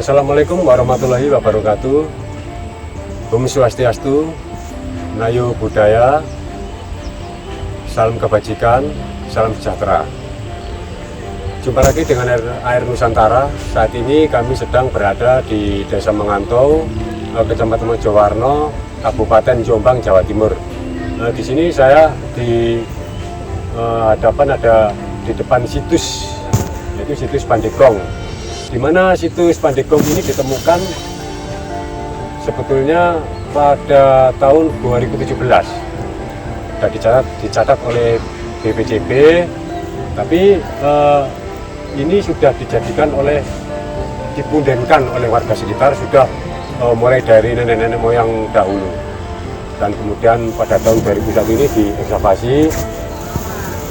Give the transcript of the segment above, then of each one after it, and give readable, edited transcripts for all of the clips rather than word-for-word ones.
Assalamualaikum warahmatullahi wabarakatuh. Om Swastiastu, Nayo Budaya, salam kebajikan, salam sejahtera. Jumpa lagi dengan Air Nusantara. Saat ini kami sedang berada di Desa Mengantau, Kecamatan Mojowarno, Kabupaten Jombang, Jawa Timur. Di sini saya di depan situs, yaitu situs Pandegong. Di mana situs Pandegong ini ditemukan sebetulnya pada tahun 2017. Sudah dicatat oleh BPJB, tapi ini sudah dipundenkan oleh warga sekitar, sudah mulai dari nenek-nenek moyang dahulu. Dan kemudian pada tahun 2001 ini diekskavasi.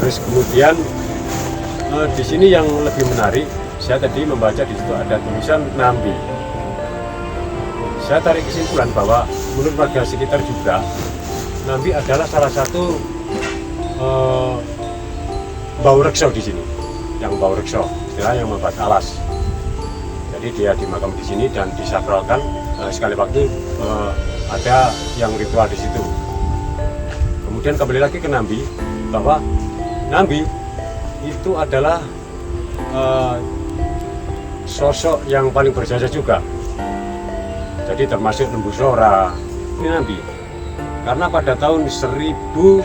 Terus kemudian di sini yang lebih menarik, saya tadi membaca di situ ada tulisan Nambi. Saya tarik kesimpulan bahwa menurut warga sekitar juga, Nambi adalah salah satu baurekso di sini. Yang baurekso, istilah yang membuat alas. Jadi dia dimakam di sini dan disakralkan sekali waktu ada yang ritual di situ. Kemudian kembali lagi ke Nambi, bahwa Nambi itu adalah sosok yang paling berjasa juga. Jadi termasuk Lembu Sora ini Nambi, karena pada tahun 1316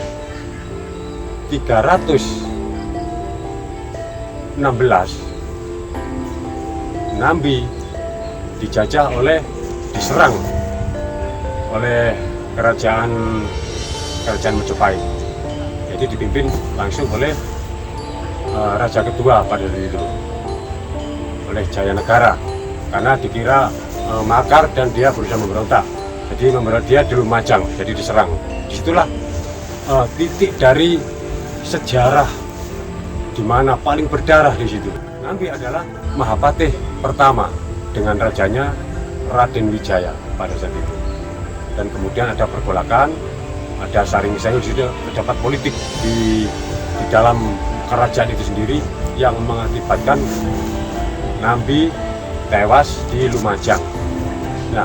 Nambi diserang oleh kerajaan Majapahit. Jadi dipimpin langsung oleh raja kedua pada hari itu, oleh Jayanegara, karena dikira makar dan dia berusaha memberontak. Jadi dia di Lumajang, jadi diserang. Disitulah titik dari sejarah di mana paling berdarah di situ. Nambi adalah Mahapatih pertama dengan rajanya Raden Wijaya pada saat itu. Dan kemudian ada pergolakan, ada saring-saring di situ, terdapat politik di dalam kerajaan itu sendiri yang mengakibatkan Nambi tewas di Lumajang. Nah,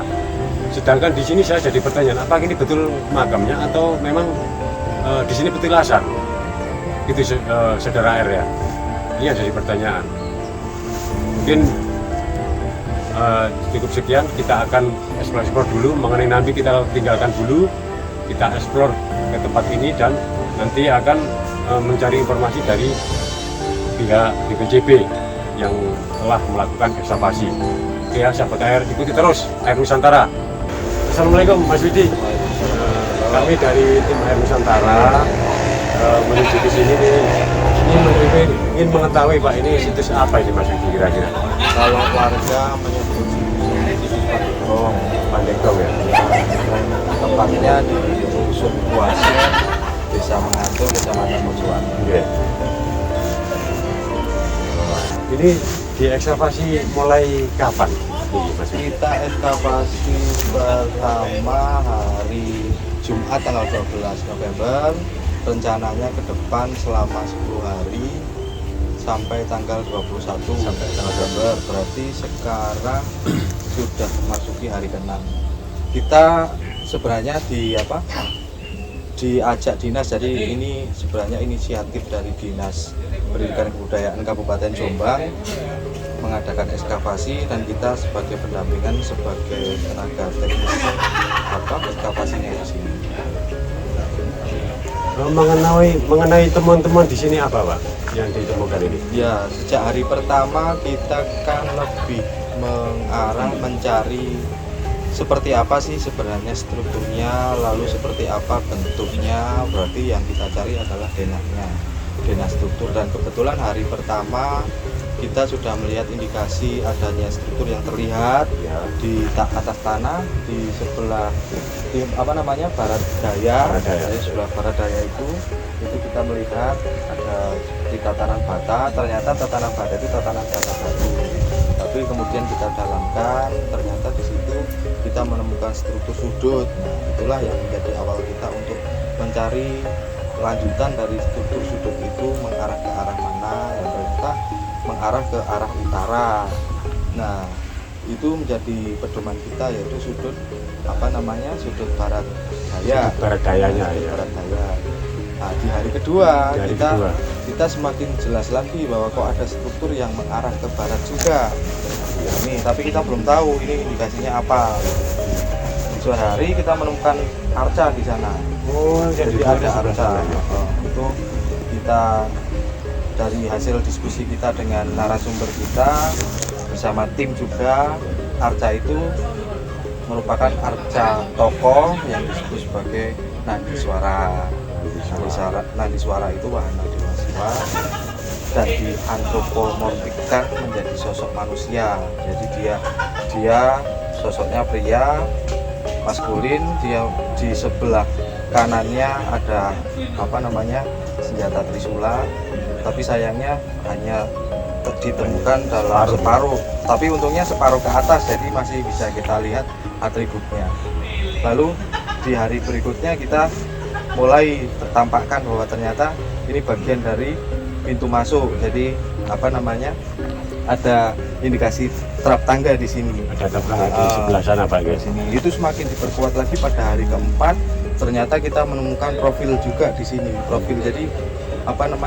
sedangkan di sini saya jadi pertanyaan, apa ini betul makamnya atau memang di sini petilasan? Itu saudara R ya. Ini yang jadi pertanyaan. Mungkin cukup sekian, kita akan eksplor dulu mengenai Nambi. Kita tinggalkan dulu, kita eksplor ke tempat ini dan nanti akan mencari informasi dari pihak BPJB yang telah melakukan ekskavasi. Oke ya, sahabat air, ikuti terus Air Nusantara. Assalamualaikum Mas Widi. Kami dari tim Air Nusantara menuju ke sini nih, ingin mengetahui Pak, ini situs apa ini Mas Widi kira-kira? Kalau warga menyebut situs Pandegong ya. Tempatnya di Dusun Kuasen, Desa Mengantau, Kecamatan Mojowarno. Yeah. Ini diekskavasi mulai kapan? Kita ekskavasi pertama hari Jumat tanggal 12 November rencananya ke depan selama 10 hari sampai tanggal 21 Sampai tanggal November. Berarti sekarang sudah memasuki hari ke-6. Kita sebenarnya diajak dinas, jadi ini sebenarnya inisiatif dari Dinas Pendidikan dan Kebudayaan Kabupaten Jombang mengadakan ekskavasi, dan kita sebagai pendampingan sebagai tenaga teknis ekskavasinya di sini. Mengenai temuan-temuan di sini apa Pak yang ditemukan ini? Ya, sejak hari pertama kita kan lebih mengarah mencari seperti apa sih sebenarnya strukturnya, lalu seperti apa bentuknya. Berarti yang kita cari adalah denahnya, denah struktur. Dan kebetulan hari pertama kita sudah melihat indikasi adanya struktur yang terlihat di atas tanah di sebelah barat daya. Jadi sebelah barat daya itu kita melihat ada di tatanan bata. Ternyata tatanan bata itu tatanan bata baru, tapi kemudian kita dalamkan, ternyata di situ kita menemukan struktur sudut. Nah, itulah yang menjadi awal kita untuk mencari lanjutan dari struktur sudut itu mengarah ke arah mana, dan ternyata mengarah ke arah utara. Nah, itu menjadi pedoman kita, yaitu sudut sudut barat daya. Sudut barat dayanya ya. Barat daya. Nah, di hari kedua kita semakin jelas lagi bahwa kok ada struktur yang mengarah ke barat juga. Ya, ini tapi kita belum tahu ini indikasinya apa. Di sore hari kita menemukan arca di sana. Oh, jadi ada arca. Itu kita dari hasil diskusi kita dengan narasumber kita bersama tim juga, arca itu merupakan arca tokoh yang disebut sebagai nadi suara. Nadi suara itu wahana dewa Siwa dan diantropomorfikkan menjadi sosok manusia. Jadi dia sosoknya pria maskulin, dia di sebelah kanannya ada senjata trisula, tapi sayangnya hanya ditemukan dalam separuh, tapi untungnya separuh ke atas, jadi masih bisa kita lihat atributnya. Lalu di hari berikutnya kita mulai tertampakkan bahwa ternyata ini bagian dari pintu masuk. Jadi ada indikasi trap tangga di sini. Ada trap tangga di sebelah sana Pak guys. Sini. Itu semakin diperkuat lagi pada hari keempat. Ternyata kita menemukan profil juga di sini. Profil, jadi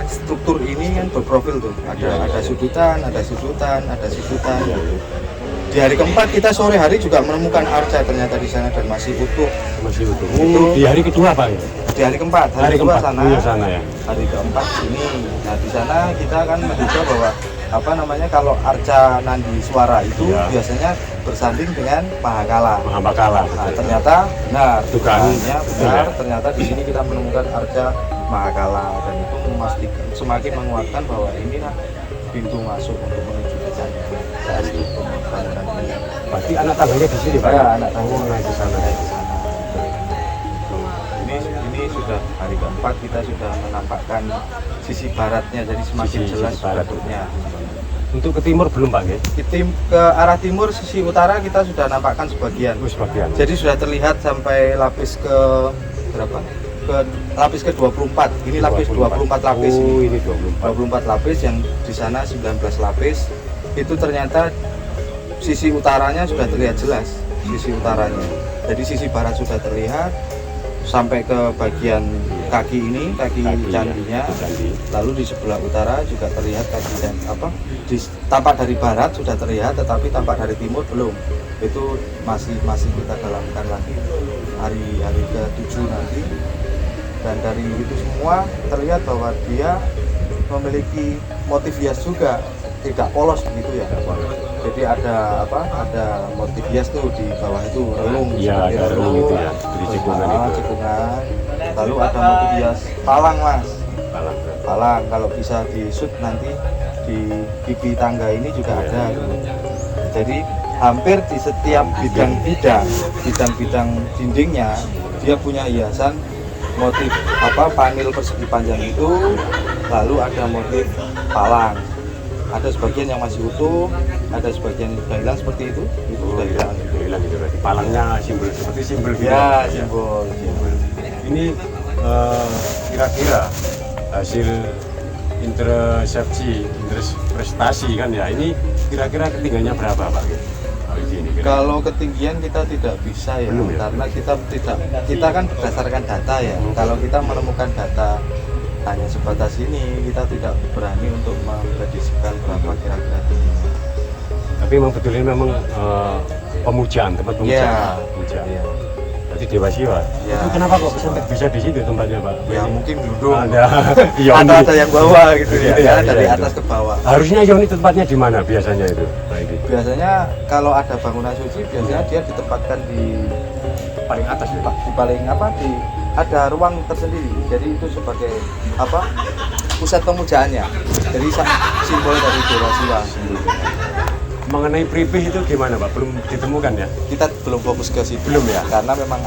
struktur ini kan berprofil tuh. Ada sudutan, ada sudutan, ada sudutan. Di hari keempat kita sore hari juga menemukan arca ternyata di sana dan masih utuh. Masih utuh. Itu di hari kedua Pak ya? Di hari keempat, hari kedua sana. Sana ya. Hari keempat sini. Nah, di sana kita kan menduga bahwa kalau arca nandi suara itu biasanya bersanding dengan Mahakala. Nah, ternyata benar. Dugaannya benar. Ternyata di sini kita menemukan arca Mahakala, dan itu memastikan, semakin menguatkan bahwa inilah pintu masuk untuk menuju ke candi. Berarti anak tangganya di sini Pak? Ya, anak tangganya di sana. Ini sudah hari keempat kita sudah menampakkan sisi baratnya, jadi semakin jelas bentuknya. Untuk ke timur belum Pak? Ke arah timur sisi utara kita sudah nampakkan sebagian. Jadi sudah terlihat sampai lapis ke berapa? Ke lapis ke 24. Ini lapis 24 lapis. Ini 24 lapis, yang di sana 19 lapis. Itu ternyata sisi utaranya sudah terlihat jelas, sisi utaranya. Jadi sisi barat sudah terlihat sampai ke bagian kaki ini, kaki candinya. Lalu di sebelah utara juga terlihat kaki dan tampak dari barat sudah terlihat, tetapi tampak dari timur belum. Itu masih kita dalamkan lagi hari ke-7 nanti. Dan dari itu semua terlihat bahwa dia memiliki motif hias juga, tidak polos begitu ya. Jadi ada motif hias tuh di bawah itu, relung, ya, seperti relung itu ya, di cekungan itu. Cekungan. Lalu ada motif hias palang Mas. Palang kalau bisa di-shoot nanti di pipi tangga ini juga ada. Jadi hampir di setiap bidang-bidang dindingnya dia punya hiasan motif panel persegi panjang itu, lalu ada motif palang. Ada sebagian yang masih utuh, ada sebagian yang sudah hilang seperti itu sudah hilang. Hilang itu berarti palangnya seperti simbol. Ya, simbol. Ini kira-kira hasil prestasi kan ya, ini kira-kira ketinggiannya berapa Pak? Kalau di sini, Kalau ketinggian kita tidak bisa ya, Belum ya? karena kita kan berdasarkan data ya. Kalau kita menemukan data hanya sebatas ini, kita tidak berani untuk memprediksikan berapa kira-kira tingginya. tapi memang betul ini memang tempat pemujaan. Iya. Pemujaan. Iya. Berarti Dewa Siwa. Ya. Itu kenapa kok sampai bisa di situ tempatnya Pak? Ya Ini mungkin duduk. ada Atau Yoni. ada yang bawa gitu Iya, ya, iya, dari iya, atas itu. ke bawah. Harusnya Yoni tempatnya di mana biasanya itu Pak Edi? Biasanya kalau ada bangunan suci, biasanya dia ditempatkan di Paling atas ya? di paling ada ruang tersendiri. Jadi itu sebagai pusat pemujaannya. Jadi simbol dari Dewa Siwa. Mengenai pripih itu gimana Pak? Belum ditemukan ya? Kita belum fokus ke situ. Belum ya? Karena memang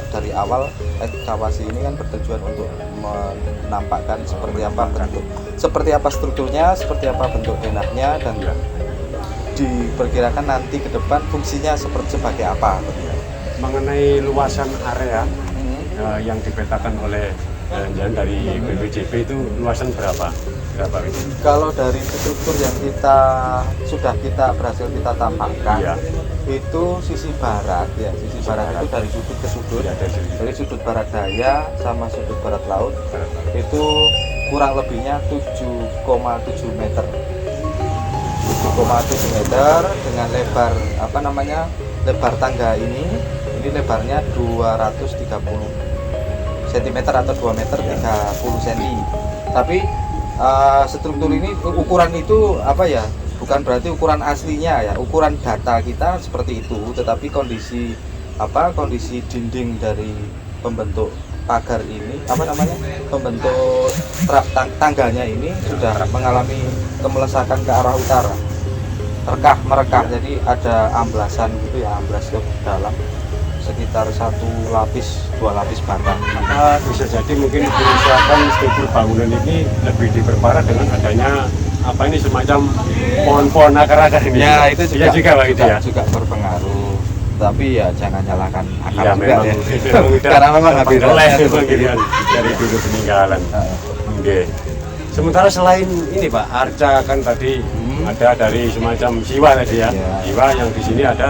dari awal ekskavasi ini kan bertujuan untuk menampakkan seperti apa strukturnya, seperti apa bentuk denahnya, dan Ya. diperkirakan nanti ke depan fungsinya sebagai apa. Mengenai luasan area Hmm. yang dipetakan oleh jalan dari BPJP itu luasan berapa? Berapa itu? Kalau dari struktur yang berhasil kita tampakkan, Iya. itu sisi barat ya, sisi barat itu dari sudut ke sudut, Ya, dari sudut. dari sudut barat daya sama sudut barat laut, itu kurang lebihnya 7,7 meter. 7,7 meter dengan lebar lebar tangga ini lebarnya 230 cm atau 2 meter 30 cm. Tapi struktur ini ukuran itu bukan berarti ukuran aslinya ya, ukuran data kita seperti itu, tetapi kondisi dinding dari pembentuk pagar ini pembentuk tangganya ini sudah mengalami kemelesakan ke arah utara, merekah, jadi ada amblasan gitu ya, amblas ke dalam sekitar 1 lapis 2 lapis bata. Maka bisa jadi mungkin kerusakan struktur bangunan ini lebih diperparah dengan adanya ini semacam pohon-pohon akar-akar ini. Ya itu juga Pak itu ya. juga berpengaruh. Tapi ya jangan nyalakan akar Ya juga memang ya. udah Karena memang terpenggeleh habitatnya memang seperti gitu itu. kan, dari dulu peninggalan. Heeh. Oke. Sementara selain ini Pak, arca kan tadi ada dari semacam siwa tadi ya. Iya. Siwa yang di sini ada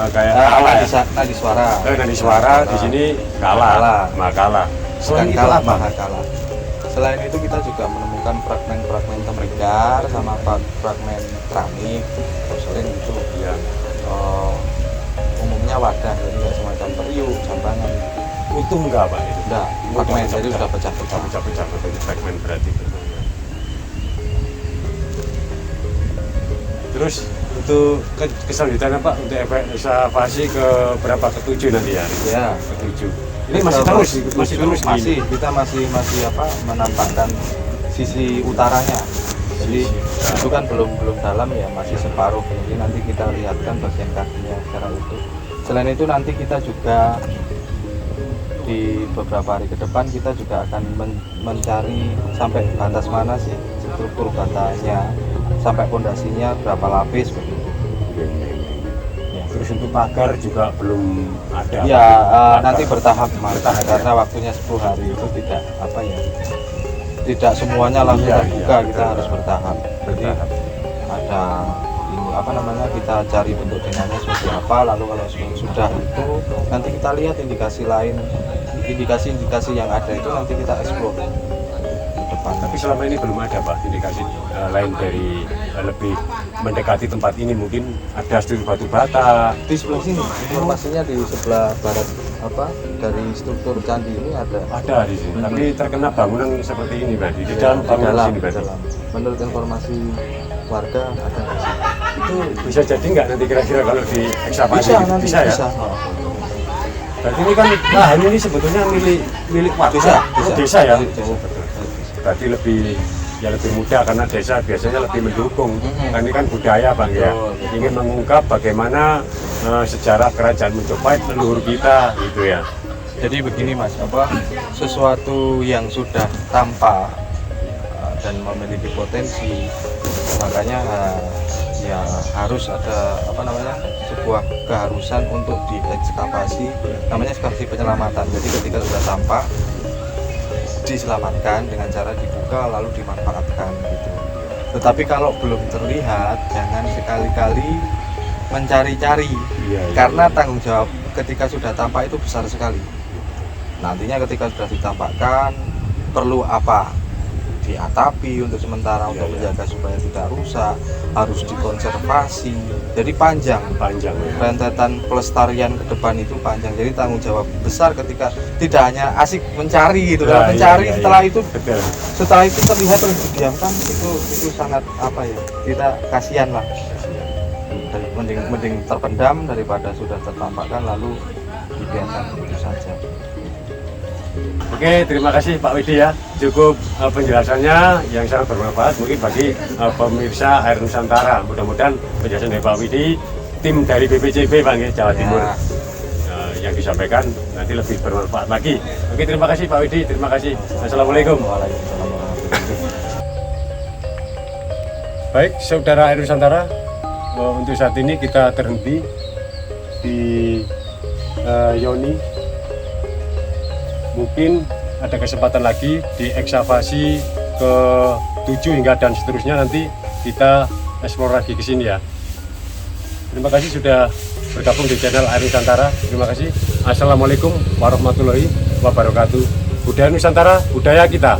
kayak kala ya. Nadi suara. Nadi suara di sini kala, makala. Selain itu Kala, apa? Mahakala. Selain itu kita juga menemukan fragmen-fragmen tembikar sama fragmen keramik, porselen itu. Ya. Umumnya wadah, jadi kayak semacam periuk, jambangan. Utuh enggak Pak itu? Udah, fragmen jadi sudah pecah-pecah. Pecah-pecah berarti fragmen berarti. Terus untuk keselanjutannya Pak, untuk evaluasi ke berapa, ketujuh nanti ya? Ya. Ketujuh. Ini masih terus masih kita masih menampakkan sisi utaranya. Jadi itu kan belum dalam ya, masih separuh. Jadi nanti kita lihatkan bagian kakinya secara utuh. Selain itu nanti kita juga di beberapa hari ke depan kita juga akan mencari sampai batas mana sih struktur batanya, sampai pondasinya berapa lapis begitu. Ya. Terus untuk pagar juga belum ada. Ya Pagar. nanti bertahap Mas, Bertahap, karena ya. waktunya 10 hari itu tidak semuanya langsung Iya, terbuka, iya, kita betul. harus bertahap. Jadi Bertahap. ada ini kita cari bentuk denahnya seperti apa, lalu kalau sudah itu nanti kita lihat indikasi yang ada itu nanti kita eksplor ke depan. Tapi selama ini belum ada Pak indikasi lain dari lebih mendekati tempat ini, mungkin ada struktur batu bata. Di sebelah sini informasinya di sebelah barat dari struktur candi ini ada. Ada di sini, tapi terkena bangunan seperti ini berarti di dalam bangunan sini berarti. dalam. Menurut informasi warga ada di sini. Itu bisa jadi nggak nanti kira-kira kalau di ekskavasi Bisa gitu? nanti Bisa ya? bisa. Berarti ini kan lahan ini sebetulnya milik warga. Desa, Oh, desa ya. Desa. Oh, betul. Berarti lebih mudah karena desa biasanya lebih mendukung. Kan ini kan budaya Bang ya. Betul. Ingin mengungkap bagaimana sejarah kerajaan Majapahit leluhur kita gitu ya. Jadi begini Mas, sesuatu yang sudah tampak dan memiliki potensi, makanya ya harus ada sebuah keharusan untuk diekskavasi, namanya ekskavasi penyelamatan. Jadi ketika sudah tampak diselamatkan dengan cara dibuka lalu dimanfaatkan gitu. Tetapi kalau belum terlihat, jangan sekali-kali mencari-cari, Iya, iya. karena tanggung jawab ketika sudah tampak itu besar sekali. Nantinya ketika sudah ditampakkan, perlu apa? Diatapi untuk sementara Iya, untuk iya. menjaga supaya tidak rusak, harus dikonservasi. Jadi panjang. Panjang ya. Rentetan pelestarian ke depan itu panjang, jadi tanggung jawab besar ketika tidak hanya asik mencari gitu Nah, kan, mencari iya, iya, setelah iya. itu Betul. terlihat terus didiamkan, itu sangat apa ya, kita kasihan lah. Mending terpendam daripada sudah tertampakkan lalu dibiarkan begitu saja. Oke, terima kasih Pak Widi ya. Cukup penjelasannya yang sangat bermanfaat mungkin bagi pemirsa Air Nusantara. Mudah-mudahan penjelasan dari Pak Widi, tim dari BPJB Pak nggih, Jawa Timur, Ya. yang disampaikan nanti lebih bermanfaat lagi. Oke, terima kasih Pak Widi, terima kasih. Assalamualaikum. Waalaikumsalam warahmatullahi wabarakatuh. Baik, saudara Air Nusantara, untuk saat ini kita terhenti di Yoni. Mungkin ada kesempatan lagi di ekskavasi ke 7 hingga dan seterusnya, nanti kita eksplor lagi ke sini ya. Terima kasih sudah bergabung di channel Air Nusantara. Terima kasih. Assalamualaikum warahmatullahi wabarakatuh. Budaya Nusantara, budaya kita.